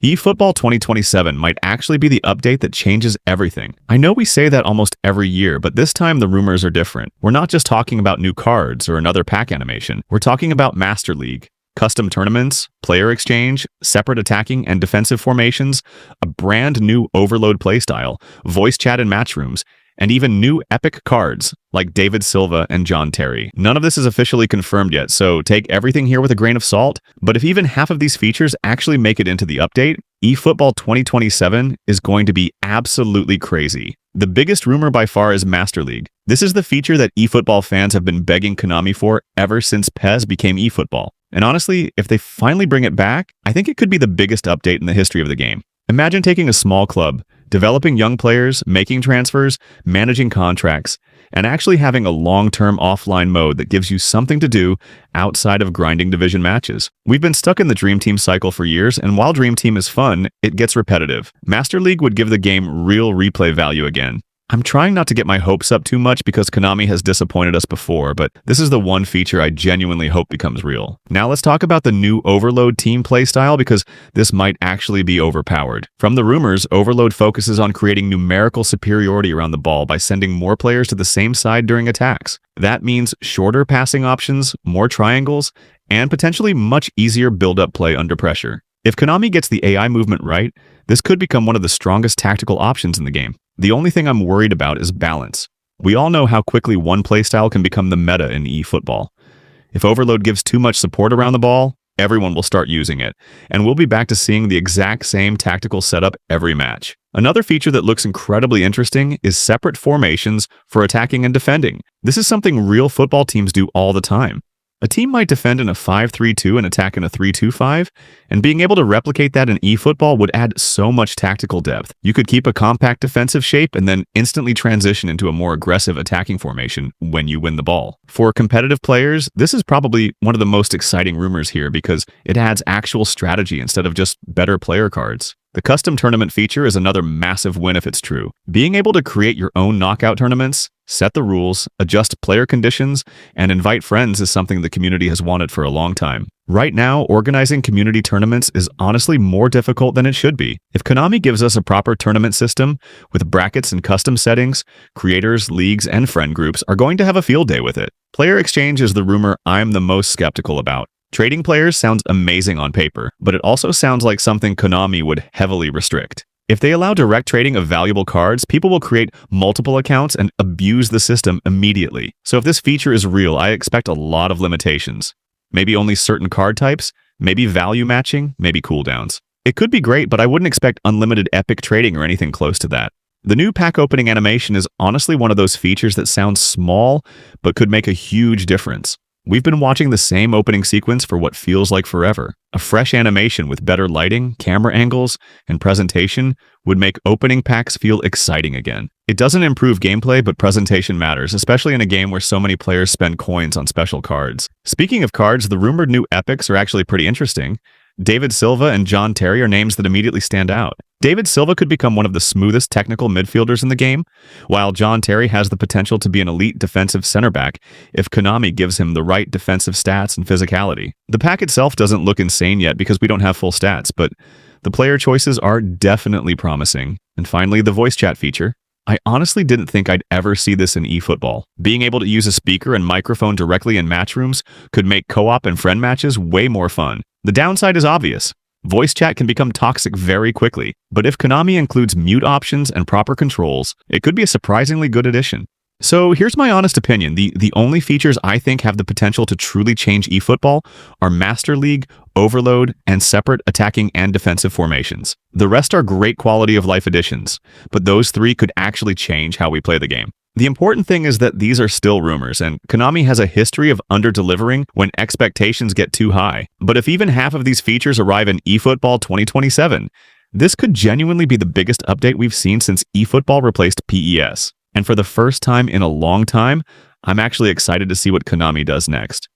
eFootball 2027 might actually be the update that changes everything. I know we say that almost every year, but this time the rumors are different. We're not just talking about new cards or another pack animation. We're talking about Master League, custom tournaments, player exchange, separate attacking and defensive formations, a brand new Overload playstyle, voice chat in match rooms, and even new epic cards like David Silva and John Terry. None of this is officially confirmed yet, so take everything here with a grain of salt. But if even half of these features actually make it into the update, eFootball 2027 is going to be absolutely crazy. The biggest rumor by far is Master League. This is the feature that eFootball fans have been begging Konami for ever since PES became eFootball. And honestly, if they finally bring it back, I think it could be the biggest update in the history of the game. Imagine taking a small club, developing young players, making transfers, managing contracts, and actually having a long-term offline mode that gives you something to do outside of grinding division matches. We've been stuck in the Dream Team cycle for years, and while Dream Team is fun, it gets repetitive. Master League would give the game real replay value again. I'm trying not to get my hopes up too much because Konami has disappointed us before, but this is the one feature I genuinely hope becomes real. Now let's talk about the new Overload team playstyle because this might actually be overpowered. From the rumors, Overload focuses on creating numerical superiority around the ball by sending more players to the same side during attacks. That means shorter passing options, more triangles, and potentially much easier build-up play under pressure. If Konami gets the AI movement right, this could become one of the strongest tactical options in the game. The only thing I'm worried about is balance. We all know how quickly one playstyle can become the meta in eFootball. If Overload gives too much support around the ball, everyone will start using it, and we'll be back to seeing the exact same tactical setup every match. Another feature that looks incredibly interesting is separate formations for attacking and defending. This is something real football teams do all the time. A team might defend in a 5-3-2 and attack in a 3-2-5, and being able to replicate that in eFootball would add so much tactical depth. You could keep a compact defensive shape and then instantly transition into a more aggressive attacking formation when you win the ball. For competitive players, this is probably one of the most exciting rumors here because it adds actual strategy instead of just better player cards. The custom tournament feature is another massive win if it's true. Being able to create your own knockout tournaments, set the rules, adjust player conditions, and invite friends is something the community has wanted for a long time. Right now, organizing community tournaments is honestly more difficult than it should be. If Konami gives us a proper tournament system with brackets and custom settings, creators, leagues, and friend groups are going to have a field day with it. Player exchange is the rumor I'm the most skeptical about. Trading players sounds amazing on paper, but it also sounds like something Konami would heavily restrict. If they allow direct trading of valuable cards, people will create multiple accounts and abuse the system immediately. So if this feature is real, I expect a lot of limitations. Maybe only certain card types, maybe value matching, maybe cooldowns. It could be great, but I wouldn't expect unlimited epic trading or anything close to that. The new pack opening animation is honestly one of those features that sounds small, but could make a huge difference. We've been watching the same opening sequence for what feels like forever. A fresh animation with better lighting, camera angles, and presentation would make opening packs feel exciting again. It doesn't improve gameplay, but presentation matters, especially in a game where so many players spend coins on special cards. Speaking of cards, the rumored new epics are actually pretty interesting. David Silva and John Terry are names that immediately stand out. David Silva could become one of the smoothest technical midfielders in the game, while John Terry has the potential to be an elite defensive center back if Konami gives him the right defensive stats and physicality. The pack itself doesn't look insane yet because we don't have full stats, but the player choices are definitely promising. And finally, the voice chat feature. I honestly didn't think I'd ever see this in eFootball. Being able to use a speaker and microphone directly in match rooms could make co-op and friend matches way more fun. The downside is obvious. Voice chat can become toxic very quickly, but if Konami includes mute options and proper controls, it could be a surprisingly good addition. So here's my honest opinion. The only features I think have the potential to truly change eFootball are Master League, Overload, and separate attacking and defensive formations. The rest are great quality of life additions, but those three could actually change how we play the game. The important thing is that these are still rumors, and Konami has a history of under-delivering when expectations get too high. But if even half of these features arrive in eFootball 2027, this could genuinely be the biggest update we've seen since eFootball replaced PES. And for the first time in a long time, I'm actually excited to see what Konami does next.